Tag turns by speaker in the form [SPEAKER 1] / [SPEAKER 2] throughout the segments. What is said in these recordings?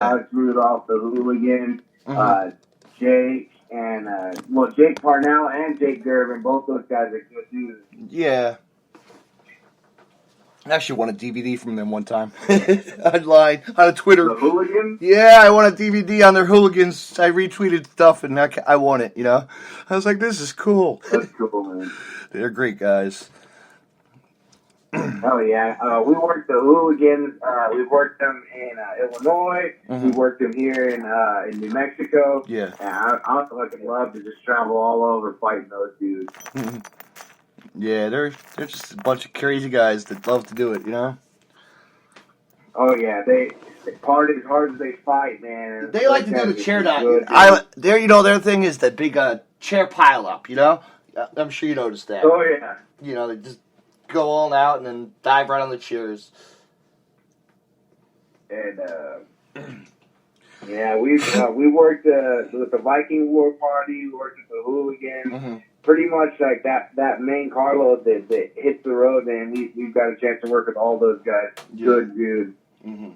[SPEAKER 1] Alex Rudolph, the Hooligan,
[SPEAKER 2] Mm-hmm.
[SPEAKER 1] Jake, and Jake Parnell and Jake Gervin. Both those guys are good dudes.
[SPEAKER 2] Yeah. I actually won a DVD from them one time. Online, on Twitter.
[SPEAKER 1] The Hooligans?
[SPEAKER 2] Yeah, I won a DVD on their Hooligans. I retweeted stuff and I won it, you know? I was like, this is cool.
[SPEAKER 1] That's cool, man.
[SPEAKER 2] They're great guys.
[SPEAKER 1] Oh, yeah. We worked the Hooligans. We worked them in Illinois.
[SPEAKER 2] Mm-hmm.
[SPEAKER 1] We worked them here in New Mexico.
[SPEAKER 2] Yeah.
[SPEAKER 1] And I fucking love to just travel all over fighting those dudes.
[SPEAKER 2] Mm-hmm. Yeah, they're just a bunch of crazy guys that love to do it, you know?
[SPEAKER 1] Oh, yeah. They party as hard as they fight, man.
[SPEAKER 2] They like to do the chair dive. Their thing is that big chair pile up, you know? I'm sure you noticed that.
[SPEAKER 1] Oh, yeah.
[SPEAKER 2] You know, they just go all out and then dive right on the chairs.
[SPEAKER 1] And, yeah, we worked with the Viking War Party, we worked with the Hooligans.
[SPEAKER 2] Mm-hmm.
[SPEAKER 1] Pretty much like that main carload that hits the road, man. We've got a chance to work with all those guys. Yeah. Good dudes.
[SPEAKER 2] Mm-hmm.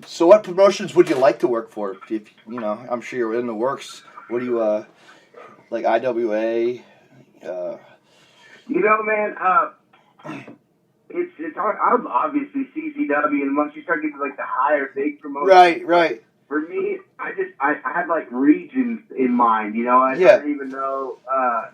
[SPEAKER 2] So what promotions would you like to work for? If you know, I'm sure you're in the works. What do you like IWA?
[SPEAKER 1] You know, man, it's hard. I'm obviously CCW, and once you start getting to like the higher big promotions,
[SPEAKER 2] right.
[SPEAKER 1] For me, I had like regions in mind. You know, I don't even know.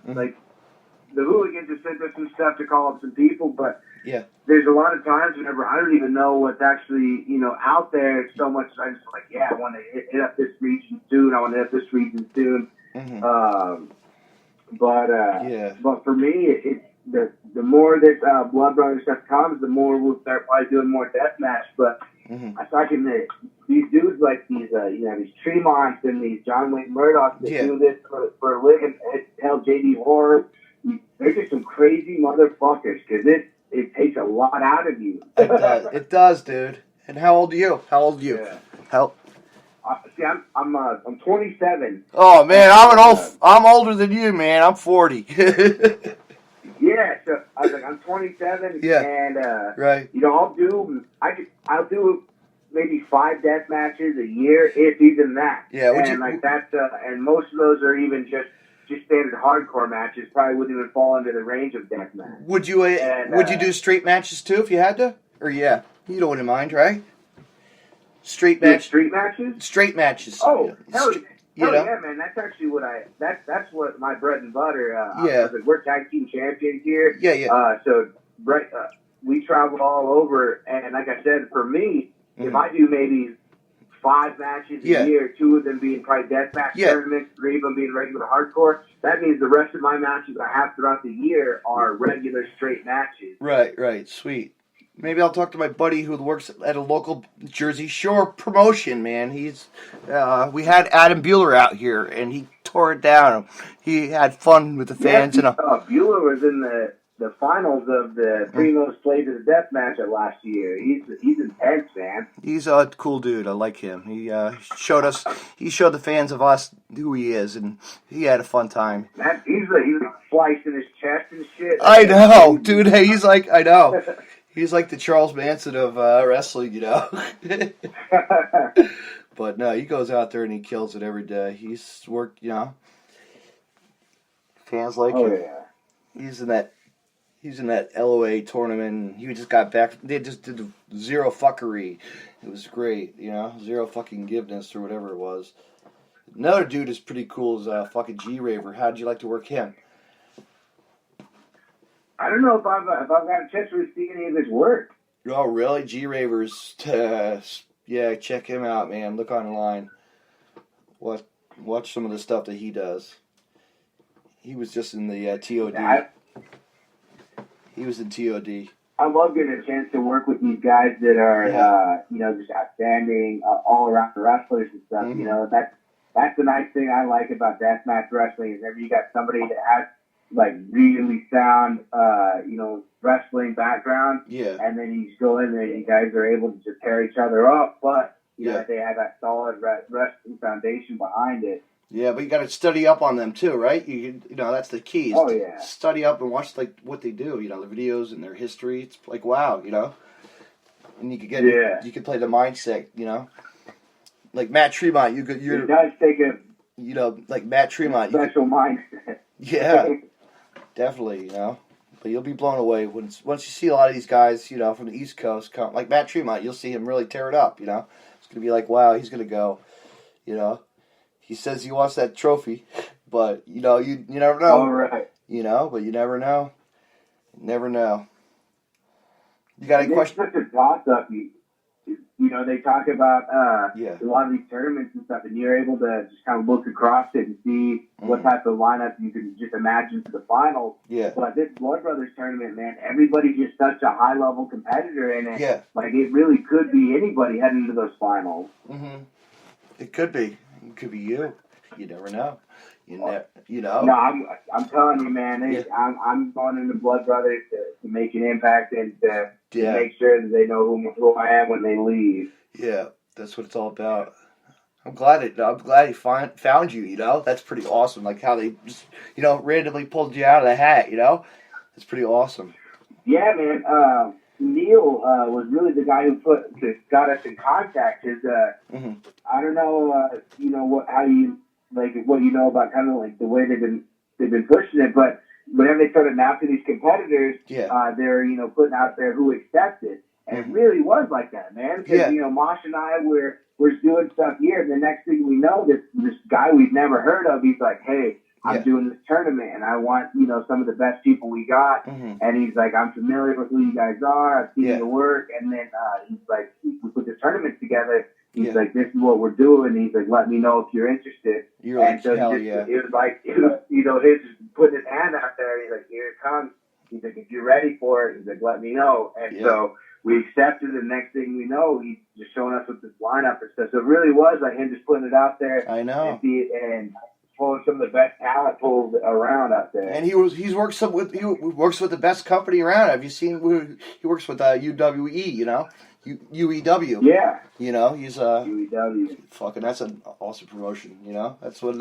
[SPEAKER 1] Like the Hooligans have sent us some stuff to call up some people, but there's a lot of times whenever I don't even know what's actually out there. So much I just like, I want to hit up this region soon. I want to hit up this region soon.
[SPEAKER 2] Mm-hmm.
[SPEAKER 1] But for me, it's the more this Blood Brothers stuff comes, the more we'll start probably doing more deathmatch. But I fucking these dudes like these these Tremonts and these John Wayne Murdochs that do this for a living. Hell, JD Horror, they're just some crazy motherfuckers because it takes a lot out of you.
[SPEAKER 2] It does, dude. And how old are you?
[SPEAKER 1] Yeah.
[SPEAKER 2] How?
[SPEAKER 1] See, I'm 27.
[SPEAKER 2] Oh man, I'm older than you, man. I'm 40.
[SPEAKER 1] Yeah, so I was like, I'm 27, and
[SPEAKER 2] right.
[SPEAKER 1] I'll do maybe 5 death matches a year, if even that.
[SPEAKER 2] Yeah,
[SPEAKER 1] and most of those are even just standard hardcore matches. Probably wouldn't even fall into the range of death match.
[SPEAKER 2] Would you do straight matches too if you had to? Or you don't mind, right? Street matches. Straight matches.
[SPEAKER 1] Oh, hell yeah, man. That's actually that's what my bread and butter. We're tag team champions here.
[SPEAKER 2] Yeah.
[SPEAKER 1] We travel all over, and like I said, for me, if I do maybe 5 matches a year, 2 of them being probably deathmatch tournaments, 3 of them being regular hardcore, that means the rest of my matches I have throughout the year are regular straight matches.
[SPEAKER 2] Right. Sweet. Maybe I'll talk to my buddy who works at a local Jersey Shore promotion, man. We had Adam Bueller out here, and he tore it down. He had fun with the fans.
[SPEAKER 1] Bueller was in the finals of the Primo's Play to the Death match of last year. He's intense, man.
[SPEAKER 2] He's a cool dude. I like him. He showed the fans of us who he is, and he had a fun time.
[SPEAKER 1] He's slicing his chest and shit.
[SPEAKER 2] I know, dude. Hey, I know. He's like the Charles Manson of wrestling, you know. But no, he goes out there and he kills it every day. He's worked, fans like him.
[SPEAKER 1] Yeah.
[SPEAKER 2] He's in that LOA tournament. He just got back. They just did the zero fuckery. It was great, zero fucking giveness or whatever it was. Another dude is pretty cool. Is fucking G-Raver. How'd you like to work him?
[SPEAKER 1] I don't know if I've got a chance to see any of his work.
[SPEAKER 2] Oh, really? G-Ravers. Check him out, man. Look online. Watch some of the stuff that he does. He was just in the TOD. He was in TOD.
[SPEAKER 1] I love getting a chance to work with these guys that are, just outstanding all-around wrestlers and stuff. Mm-hmm. That's the nice thing I like about deathmatch wrestling is whenever you got somebody that has like really sound, wrestling background.
[SPEAKER 2] Yeah.
[SPEAKER 1] And then you just go in there and you guys are able to just tear each other up, but they have that solid wrestling foundation behind it.
[SPEAKER 2] Yeah, but you got to study up on them too, right? That's the key.
[SPEAKER 1] Oh yeah.
[SPEAKER 2] Study up and watch what they do. The videos and their history. It's like wow, and you could play the mindset, like Matt Tremont. It
[SPEAKER 1] does take a
[SPEAKER 2] like Matt Tremont,
[SPEAKER 1] special mindset.
[SPEAKER 2] Yeah, definitely, But you'll be blown away once you see a lot of these guys, from the East Coast come, like Matt Tremont. You'll see him really tear it up. It's gonna be like, wow, he's gonna go. He says he wants that trophy, but you never know.
[SPEAKER 1] All right.
[SPEAKER 2] But you never know. Never know. You got any questions?
[SPEAKER 1] It's such a toss-up. They talk about a lot of these tournaments and stuff, and you're able to just kind of look across it and see what type of lineup you can just imagine for the finals.
[SPEAKER 2] Yeah.
[SPEAKER 1] But this Blood Brothers tournament, man, everybody's just such a high-level competitor in it.
[SPEAKER 2] Yeah.
[SPEAKER 1] Like, it really could be anybody heading into those finals.
[SPEAKER 2] Mm-hmm. It could be. It could be you. You never know.
[SPEAKER 1] No, I'm telling you, man. I'm going into Blood Brothers to make an impact and to make sure that they know who I am when they leave.
[SPEAKER 2] Yeah, that's what it's all about. I'm glad he found you. That's pretty awesome. Like how they just randomly pulled you out of the hat. It's pretty awesome.
[SPEAKER 1] Yeah, man. Neil was really the guy who got us in contact. I don't know, how you. Like what you know about kind of like the way they've been pushing it, but whenever they start announcing these competitors, they're putting out there who accepted, and it really was like that, man. Because Mosh and I we're doing stuff here, and the next thing we know, this guy we've never heard of, he's like, hey, I'm doing this tournament, and I want some of the best people we got, and he's like, I'm familiar with who you guys are, I've seen your work, and then he's like, we put this tournament together. He's like, this is what we're doing. He's like, let me know if you're interested.
[SPEAKER 2] You're like, hell yeah.
[SPEAKER 1] It was like, his putting his hand out there. He's like, here it comes. He's like, if you're ready for it, he's like, let me know. And so we accepted. The next thing we know, he's just showing us with this lineup and stuff. So it really was like him just putting it out there.
[SPEAKER 2] I know.
[SPEAKER 1] And pulling some of the best talent pools around out there.
[SPEAKER 2] And he works with the best company around. Have you seen? He works with UWE. UEW.
[SPEAKER 1] Yeah.
[SPEAKER 2] He's
[SPEAKER 1] UEW.
[SPEAKER 2] Fucking, that's an awesome promotion. That's what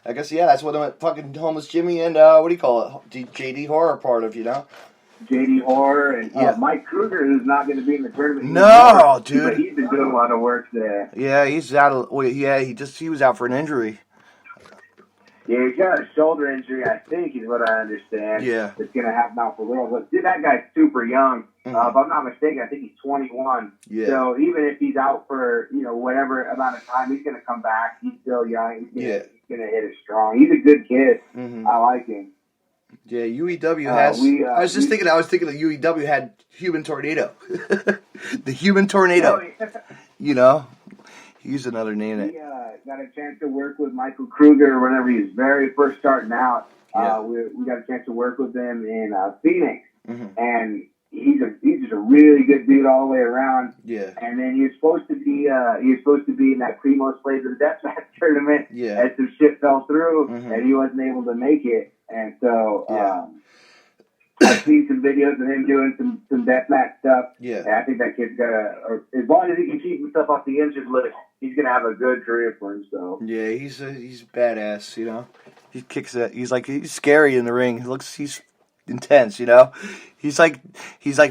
[SPEAKER 2] that's what the fucking Homeless Jimmy and what do you call it? JD Horror are part of.
[SPEAKER 1] JD Horror and Mike Kruger, who's not going to be in the tournament.
[SPEAKER 2] No, dude.
[SPEAKER 1] But he's been doing a lot of work there.
[SPEAKER 2] Yeah, he's out. He was out for an injury.
[SPEAKER 1] Yeah, he's got a shoulder injury, I think, is what I understand.
[SPEAKER 2] Yeah.
[SPEAKER 1] It's going to happen out for a little. But, dude, that guy's super young. If I'm not mistaken, I think he's 21.
[SPEAKER 2] Yeah.
[SPEAKER 1] So even if he's out for, whatever amount of time, he's going to come back. He's still young. He's going to hit it strong. He's a good kid. I like him.
[SPEAKER 2] Yeah, UEW has... I was thinking that UEW had Human Tornado. The Human Tornado. He's another name.
[SPEAKER 1] We got a chance to work with Michael Kruger whenever he was very first starting out. We got a chance to work with him in Phoenix, and he's just a really good dude all the way around.
[SPEAKER 2] Yeah.
[SPEAKER 1] And then he was supposed to be in that Primo Slaves of the Deathmatch tournament.
[SPEAKER 2] Yeah.
[SPEAKER 1] And some shit fell through, and he wasn't able to make it. And so I've seen some videos of him doing some deathmatch stuff.
[SPEAKER 2] Yeah.
[SPEAKER 1] And I think that kid's as long as he can keep himself off the injured list, he's gonna have a good career for himself.
[SPEAKER 2] Yeah, he's badass. He kicks it. He's scary in the ring. He's intense. He's like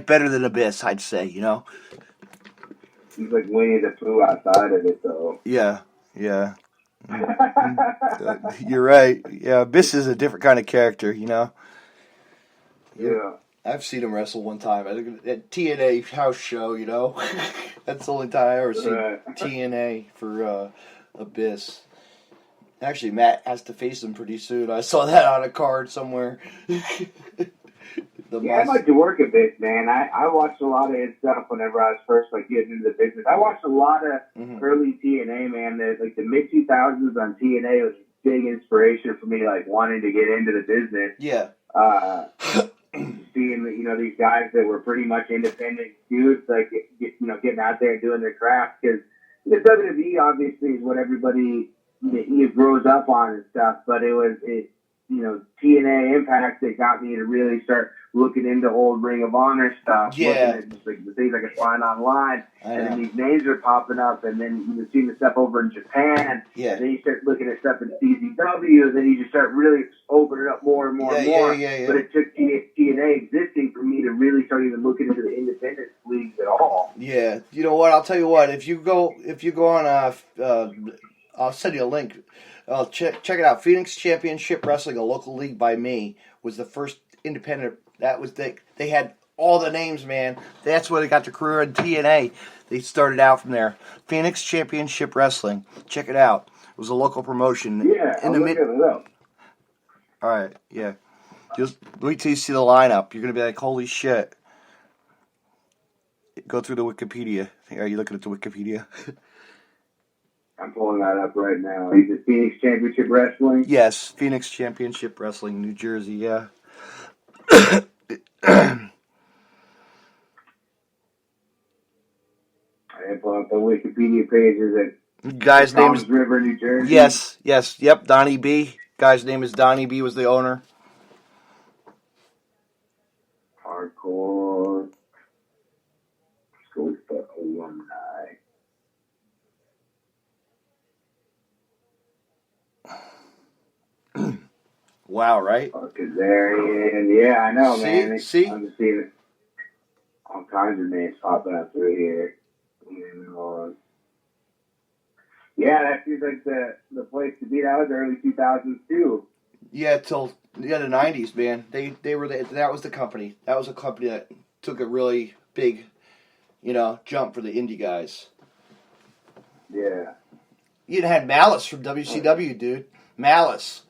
[SPEAKER 2] better than Abyss, I'd say.
[SPEAKER 1] He's like Winnie the Pooh outside of it, though.
[SPEAKER 2] Yeah. You're right. Yeah, Abyss is a different kind of character.
[SPEAKER 1] Yeah.
[SPEAKER 2] I've seen him wrestle one time at TNA house show, That's the only time I ever seen TNA for Abyss. Actually, Matt has to face him pretty soon. I saw that on a card somewhere.
[SPEAKER 1] I'd like to work a bit, man. I watched a lot of his stuff whenever I was first getting into the business. I watched a lot of early TNA, man. The mid 2000s on TNA was a big inspiration for me, wanting to get into the business.
[SPEAKER 2] Yeah.
[SPEAKER 1] Seeing these guys that were pretty much independent dudes, getting out there and doing their craft, because the WWE obviously is what everybody grows up on and stuff. But it TNA Impact that got me to really start looking into old Ring of Honor stuff, looking at just like the things I could find online, and then these names are popping up, and then you see the stuff over in Japan, and then you start looking at stuff in CZW, and then you just start really opening up more and more and more. But it took TNA existing for me to really start even looking into the independent leagues at all.
[SPEAKER 2] Yeah, you know what? I'll tell you what. If you go on, I'll send you a link. Check it out. Phoenix Championship Wrestling, a local league by me, was the first independent. That was they had all the names, man. That's where they got their career in TNA. They started out from there. Phoenix Championship Wrestling. Check it out. It was a local promotion.
[SPEAKER 1] Yeah,
[SPEAKER 2] in the mid.
[SPEAKER 1] All
[SPEAKER 2] right, yeah. Just wait till you see the lineup. You're gonna be like, holy shit. Go through the Wikipedia. Are you looking at the Wikipedia?
[SPEAKER 1] I'm pulling that up right now. Is it Phoenix Championship Wrestling?
[SPEAKER 2] Yes, Phoenix Championship Wrestling, New Jersey, yeah.
[SPEAKER 1] I pull up the Wikipedia pages at
[SPEAKER 2] guy's name is
[SPEAKER 1] River, New Jersey.
[SPEAKER 2] Yes, yep, Donnie B. Guy's name is Donnie B. was the owner.
[SPEAKER 1] Hardcore. Let's go with the alumni.
[SPEAKER 2] Wow, right?
[SPEAKER 1] Kazarian. Yeah, I know, man.
[SPEAKER 2] See?
[SPEAKER 1] I'm just seeing all kinds of names popping up through here. Yeah, that seems like the place to be. That was early 2000s too.
[SPEAKER 2] Yeah, the 90s, man. They were that was the company. That was a company that took a really big, jump for the indie guys.
[SPEAKER 1] Yeah.
[SPEAKER 2] You had Malice from WCW, dude. Malice.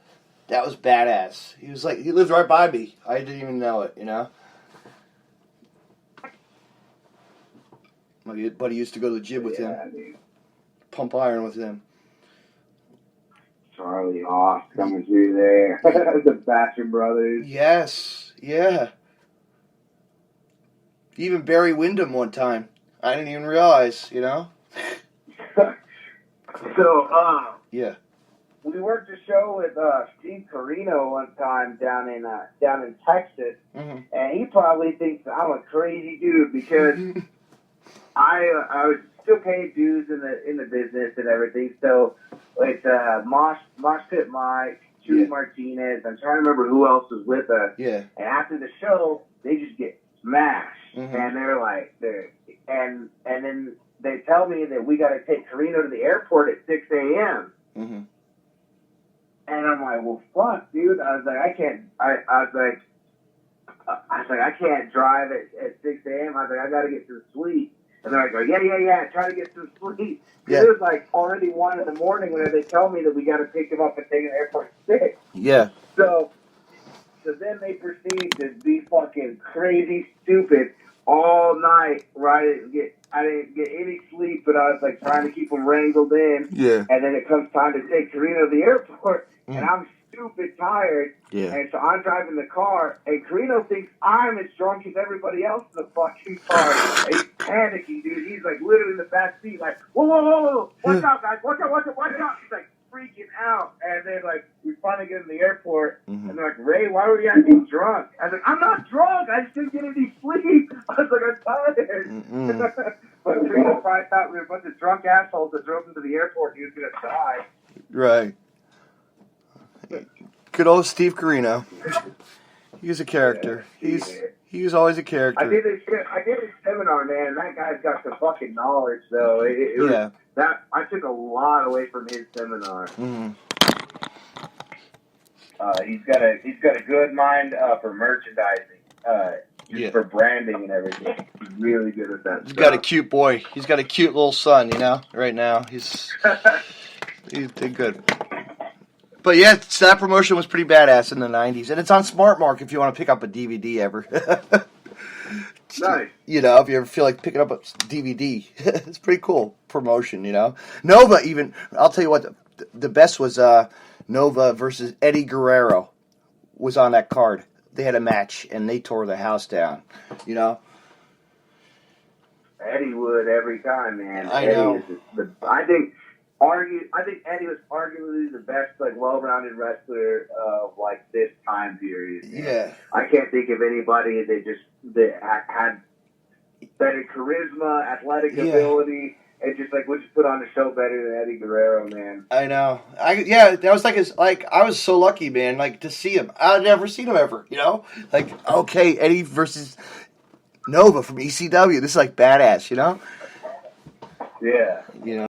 [SPEAKER 2] That was badass. He lived right by me. I didn't even know it, My buddy used to go to the gym with him.
[SPEAKER 1] Dude.
[SPEAKER 2] Pump iron with him.
[SPEAKER 1] Charlie Haas coming through there. The Basura brothers.
[SPEAKER 2] Yes, yeah. Even Barry Windham one time. I didn't even realize,
[SPEAKER 1] So,
[SPEAKER 2] yeah.
[SPEAKER 1] We worked a show with Steve Carino one time down in Texas, and he probably thinks I'm a crazy dude because I was still paying dues in the business and everything. So it's Mosh Pit Mike, Chewy Martinez. I'm trying to remember who else was with us.
[SPEAKER 2] Yeah.
[SPEAKER 1] And after the show, they just get smashed, and they're like, and then they tell me that we got to take Carino to the airport at 6 a.m. And I'm like, well, fuck, dude. I was like, I can't. I was like, I can't drive at 6 a.m. I was like, I got to get to the suite. And they're like, yeah, try to get to the suite. Yeah. It was like already 1 in the morning when they tell me that we got to pick him up and take him to the airport at 6.
[SPEAKER 2] Yeah.
[SPEAKER 1] So then they proceed to be fucking crazy stupid all night. Right? I didn't get any sleep, but I was like trying to keep them wrangled in.
[SPEAKER 2] Yeah.
[SPEAKER 1] And then it comes time to take Carino to the airport, and I'm stupid tired.
[SPEAKER 2] Yeah.
[SPEAKER 1] And so I'm driving the car, and Carino thinks I'm as drunk as everybody else in the fucking car. And he's panicking, dude. He's like literally in the back seat, like, whoa, watch out, guys, watch out. He's like freaking out. And then like we finally get in the airport, and they're like, Ray, why were you acting drunk? I was like, I'm not drunk. I just didn't get any sleep. I was like, I'm tired. But Carino probably thought we were a bunch of drunk assholes that drove him to the airport. He was gonna die.
[SPEAKER 2] Right. Good old Steve Carino. He's a character. He's always a character.
[SPEAKER 1] I did his seminar, man, and that guy's got some fucking knowledge, though. I took a lot away from his seminar. He's got a good mind for merchandising, for branding and everything. He's really good at that.
[SPEAKER 2] He's got a cute boy. He's got a cute little son, right now. He's did good. But yeah, that promotion was pretty badass in the 90s. And it's on Smart Mark if you want to pick up a DVD ever.
[SPEAKER 1] Nice.
[SPEAKER 2] If you ever feel like picking up a DVD. It's pretty cool promotion, Nova even, I'll tell you what, the best was Nova versus Eddie Guerrero was on that card. They had a match, and they tore the house down,
[SPEAKER 1] Eddie would every time, man.
[SPEAKER 2] I know.
[SPEAKER 1] I think I think Eddie was arguably the best, like, well-rounded wrestler of, like, this time period.
[SPEAKER 2] Yeah.
[SPEAKER 1] I can't think of anybody that had better charisma, athletic ability, and just, like, would just put on a show better than Eddie Guerrero, man.
[SPEAKER 2] I know. That was I was so lucky, man, like, to see him. I'd never seen him ever, you know? Like, okay, Eddie versus Nova from ECW. This is, like, badass, you know?
[SPEAKER 1] Yeah.
[SPEAKER 2] You know?